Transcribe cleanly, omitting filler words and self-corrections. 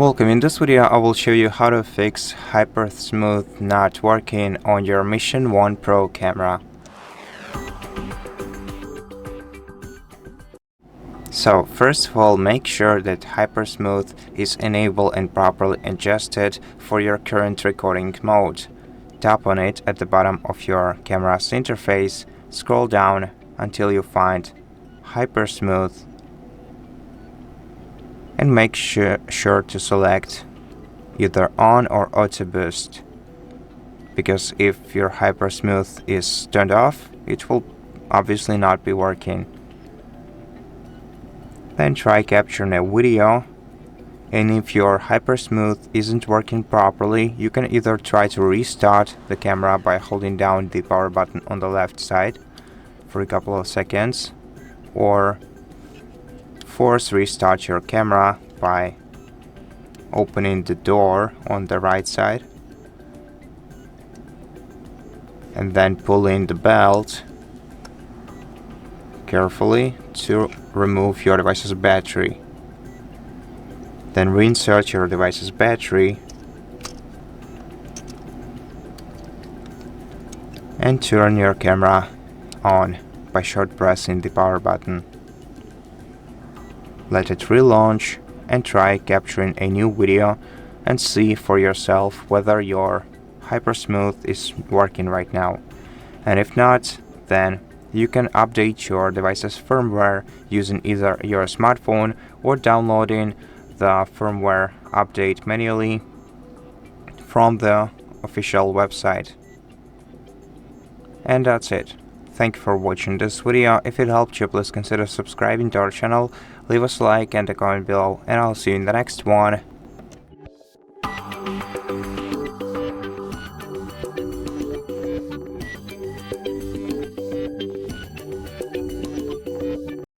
Welcome. In this video I will show you how to fix HyperSmooth not working on your Mission 1 Pro camera. So first of all, make sure that HyperSmooth is enabled and properly adjusted for your current recording mode. Tap on it at the bottom of your camera's interface, scroll down until you find HyperSmooth, and make sure to select either on or auto boost, because if your HyperSmooth is turned off, it will obviously not be working. Then try capturing a video, and if your HyperSmooth isn't working properly, you can either try to restart the camera by holding down the power button on the left side for a couple of seconds, or force restart your camera by opening the door on the right side and then pulling the belt carefully to remove your device's battery. Then reinsert your device's battery and turn your camera on by short pressing the power button. Let it relaunch and try capturing a new video and see for yourself whether your HyperSmooth is working right now. And if not, then you can update your device's firmware using either your smartphone or downloading the firmware update manually from the official website. And that's it. Thank you for watching this video. If it helped you, please consider subscribing to our channel, leave us a like and a comment below, and I'll see you in the next one.